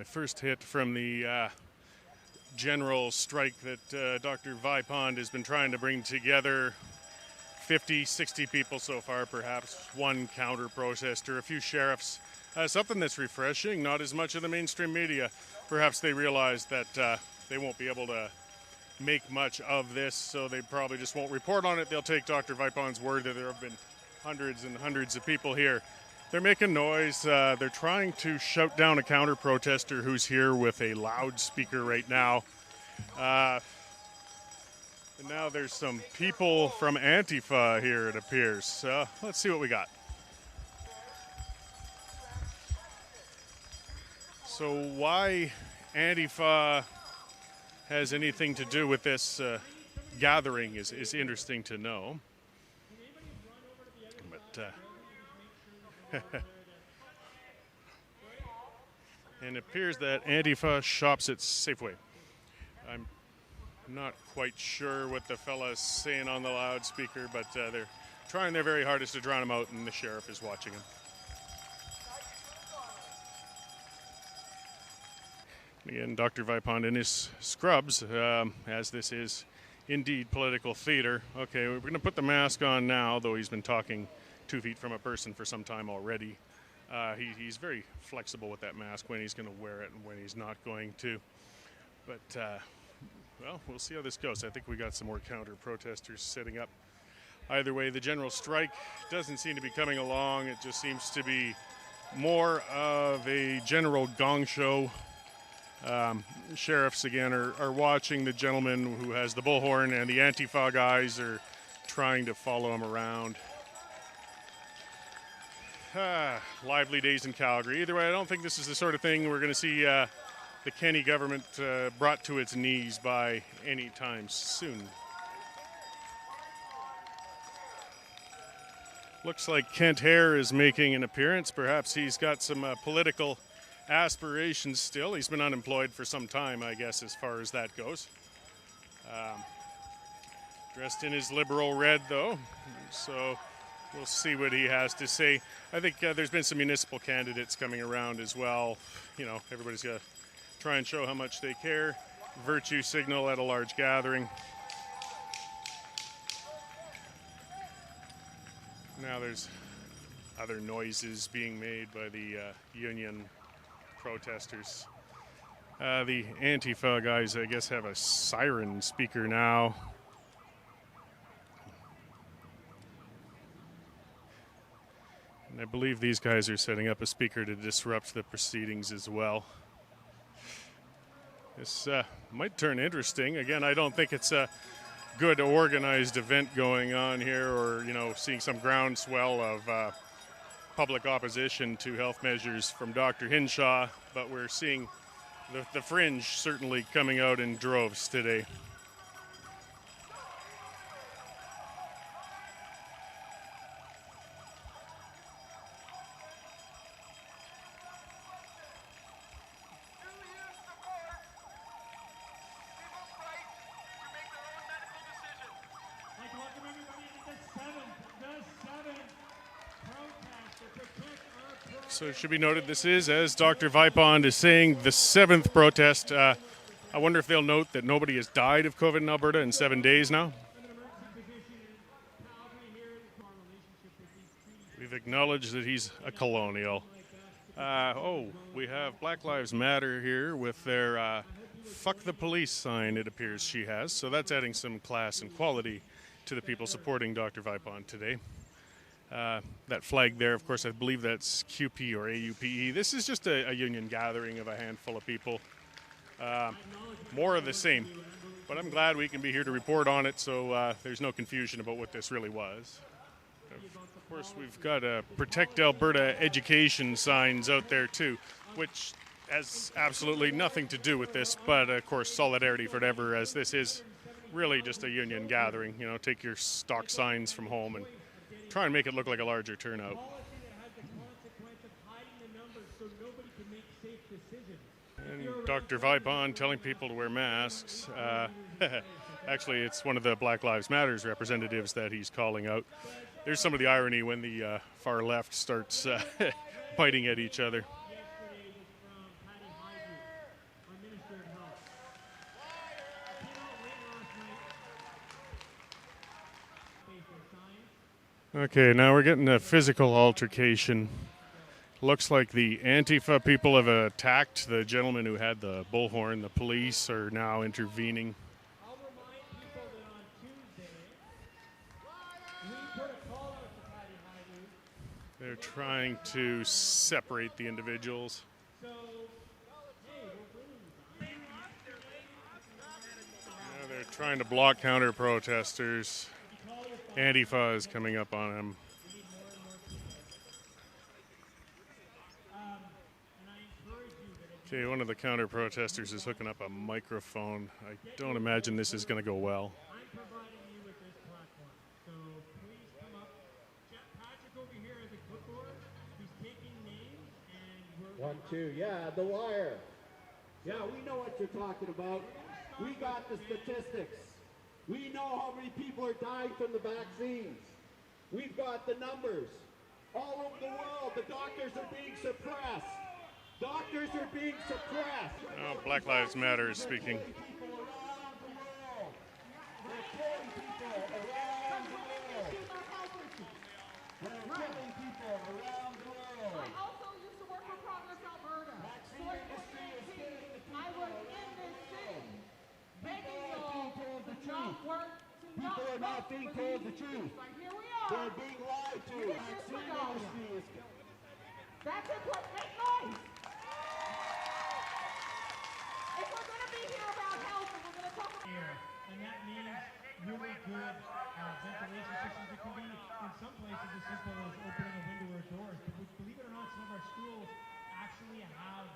my first hit from the general strike that Dr. Vipon has been trying to bring together. 50, 60 people so far, perhaps one counter-protester, a few sheriffs. Something that's refreshing, not as much of the mainstream media. Perhaps they realize that they won't be able to make much of this, so they probably just won't report on it. They'll take Dr. Vipon's word that there have been hundreds and hundreds of people here. They're making noise. They're trying to shout down a counter-protester who's here with a loudspeaker right now. And now there's some people from ANTIFA here, it appears. Let's see what we got. So why ANTIFA has anything to do with this gathering is interesting to know. But and it appears that ANTIFA shops at Safeway. I'm not quite sure what the fella's saying on the loudspeaker, but they're trying their very hardest to drown him out, and the sheriff is watching him. Again, Dr. Vipon in his scrubs, as this is indeed political theater. Okay, we're going to put the mask on now, though he's been talking 2 feet from a person for some time already. He's very flexible with that mask, when he's going to wear it and when he's not going to. But, well, we'll see how this goes. I think we got some more counter-protesters setting up. Either way, the general strike doesn't seem to be coming along. It just seems to be more of a general gong show. Sheriffs, again, are watching the gentleman who has the bullhorn, and the ANTIFA guys are trying to follow him around. Lively days in Calgary. Either way, I don't think this is the sort of thing we're going to see the Kenney government brought to its knees by any time soon. Looks like Kent Hare is making an appearance. Perhaps he's got some political aspirations still. He's been unemployed for some time, I guess, as far as that goes. Dressed in his liberal red, though, so we'll see what he has to say. I think there's been some municipal candidates coming around as well. You know, everybody's got to try and show how much they care. Virtue signal at a large gathering. Now there's other noises being made by the union protesters. The ANTIFA guys, I guess, have a siren speaker now. And I believe these guys are setting up a speaker to disrupt the proceedings as well. This might turn interesting. Again, I don't think it's a good organized event going on here, or, you know, seeing some groundswell of public opposition to health measures from Dr. Hinshaw, but we're seeing the fringe certainly coming out in droves today. So it should be noted, this is, as Dr. Vipon is saying, the 7th protest. I wonder if they'll note that nobody has died of COVID in Alberta in 7 days now. We've acknowledged that he's a colonial. We have Black Lives Matter here with their fuck the police sign, it appears she has. So that's adding some class and quality to the people supporting Dr. Vipon today. That flag there, of course, I believe that's QP or AUPE. This is just a union gathering of a handful of people. More of the same. But I'm glad we can be here to report on it, so there's no confusion about what this really was. Of course, we've got Protect Alberta education signs out there, too, which has absolutely nothing to do with this, but, of course, solidarity forever, as this is really just a union gathering. You know, take your stock signs from home and try and make it look like a larger turnout. And Dr. Vipon telling people to wear masks. Actually, it's one of the Black Lives Matters representatives that he's calling out. There's some of the irony when the far left starts biting at each other. Okay, now we're getting a physical altercation. Looks like the Antifa people have attacked the gentleman who had the bullhorn. The police are now intervening. I'll remind people that on Tuesday, we put a call out to Patty High. They're trying to separate the individuals. So, hey, we're winning. They're trying to block counter protesters. Antifa is coming up on them. Okay, one of the counter protesters is hooking up a microphone. I don't imagine this is going to go well. I'm providing you with this platform. So please come up. Patrick over here has a clipboard. He's taking names and we're... 1, 2, yeah, the wire. Yeah, we know what you're talking about. We got the statistics. We know how many people are dying from the vaccines. We've got the numbers. All over the world, the doctors are being suppressed. Doctors are being suppressed. Oh, Black Lives Matter is speaking. People are not being told the truth. They're being lied to. That's it, what make noise! If we're going to be here about health and we're going to talk about Air, and that means really good ventilation systems. It can be, in some places, as simple as opening a window or doors. But believe it or not, some of our schools actually have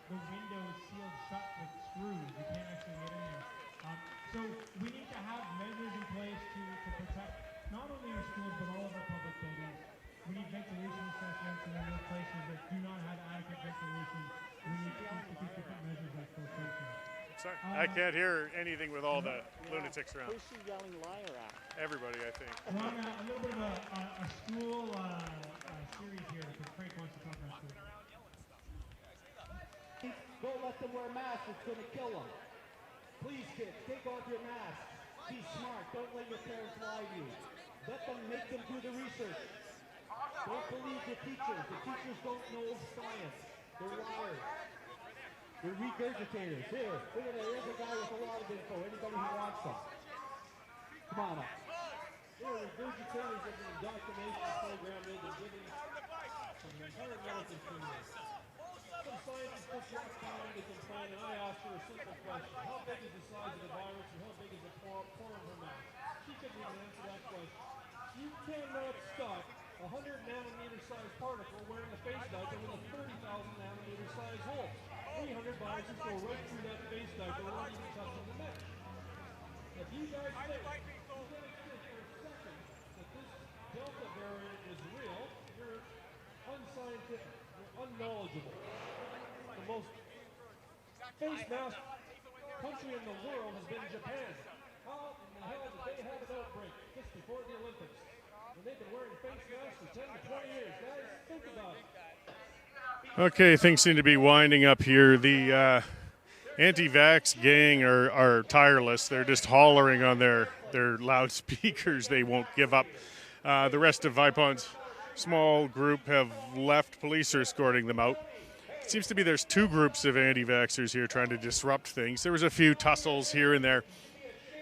the windows sealed shut with screws. You can't actually get in there. So we need to have measures in place to protect not only our schools, but all of our public buildings. We need ventilation assessments, and in those places that do not have adequate ventilation, we need to institute different measures like filtration. Sorry, I can't hear anything with all the lunatics around. Who's she yelling liar at? Everybody, I think. Well, I'm a little bit of a school series here because Frank wants to talk about school. Don't let them wear masks. It's going to kill them. Please, kids, take off your masks. Be smart. Don't let your parents lie to you. Let them make them do the research. Don't believe the teachers. The teachers don't know science. They're liars. They're regurgitators. Here, look at that. Here's a guy with a lot of info. Anybody who wants them. Come on up. They're regurgitators of the indoctrination program they've been giving from the entire medical community. Some scientists just walked down into some plan and I asked her a simple question. How big is the size of the virus and how big is the pore in her mouth? She couldn't even answer that question. You cannot stop a 100 nanometer sized particle wearing a face diaper with a 30,000 nanometer sized hole. 300 viruses go right through that face diaper without even touching the mesh. If you guys think for a second that this Delta variant is real, you're unscientific, you're unknowledgeable. The most face mask country in the world has been Japan. How in the hell did they have an outbreak just before the Olympics? When they've been wearing face masks for 10 to 20 years. Guys, think about it. Okay, things seem to be winding up here. The anti-vax gang are tireless. They're just hollering on their loudspeakers. They won't give up. The rest of Vipon's small group have left. Police are escorting them out. It seems to be there's two groups of anti-vaxxers here trying to disrupt things. There was a few tussles here and there.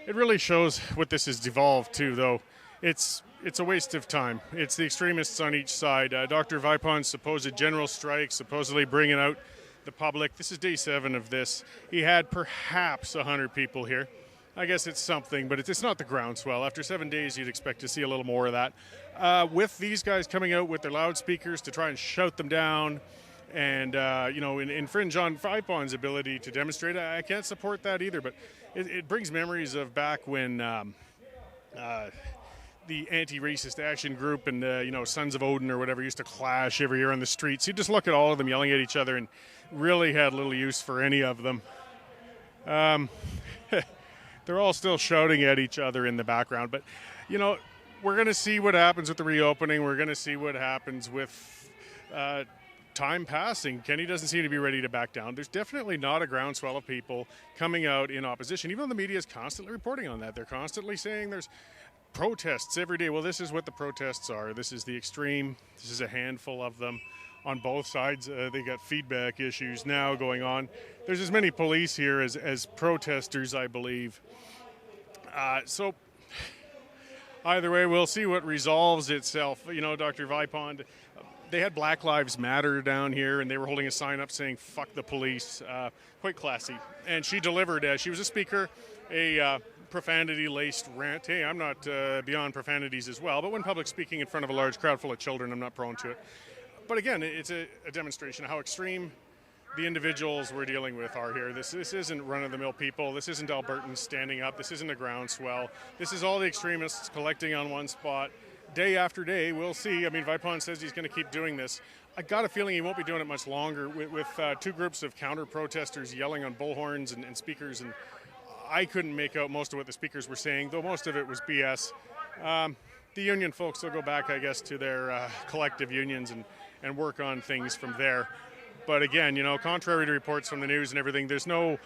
It really shows what this has devolved to, though. It's a waste of time. It's the extremists on each side. Dr. Vipon's supposed general strike, supposedly bringing out the public. This is day 7 of this. He had perhaps 100 people here. I guess it's something, but it's not the groundswell. After 7 days, you'd expect to see a little more of that. With these guys coming out with their loudspeakers to try and shout them down and, infringe on Vipon's ability to demonstrate, I can't support that either. But it brings memories of back when the anti-racist action group and, Sons of Odin or whatever used to clash every year on the streets. You just look at all of them yelling at each other and really had little use for any of them. They're all still shouting at each other in the background. But, we're going to see what happens with the reopening. We're going to see what happens with time passing. Kenny doesn't seem to be ready to back down. There's definitely not a groundswell of people coming out in opposition, even though the media is constantly reporting on that. They're constantly saying there's protests every day. Well, this is what the protests are. This is the extreme. This is a handful of them on both sides. They got feedback issues now going on. There's as many police here as protesters, I believe. So either way, we'll see what resolves itself. You know, Dr. Vipon, they had Black Lives Matter down here, and they were holding a sign up saying, fuck the police. Quite classy. And she delivered, she was a speaker, a profanity-laced rant. Hey, I'm not beyond profanities as well, but when public speaking in front of a large crowd full of children, I'm not prone to it. But again, it's a demonstration of how extreme the individuals we're dealing with are here. This isn't run-of-the-mill people. This isn't Albertans standing up. This isn't a groundswell. This is all the extremists collecting on one spot. Day after day, we'll see. I mean, Vipon says he's going to keep doing this. I got a feeling he won't be doing it much longer with two groups of counter-protesters yelling on bullhorns and speakers, and I couldn't make out most of what the speakers were saying, though most of it was BS. The union folks will go back, I guess, to their collective unions and work on things from there. But again, you know, contrary to reports from the news and everything, there's no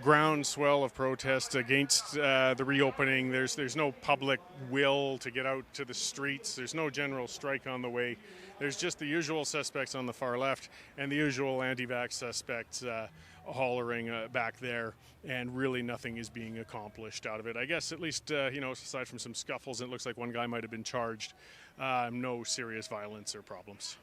groundswell of protest against the reopening. There's no public will to get out to the streets. There's no general strike on the way. There's just the usual suspects on the far left and the usual anti-vax suspects hollering back there, and really nothing is being accomplished out of it. I guess at least, you know, aside from some scuffles, it looks like one guy might have been charged. No serious violence or problems.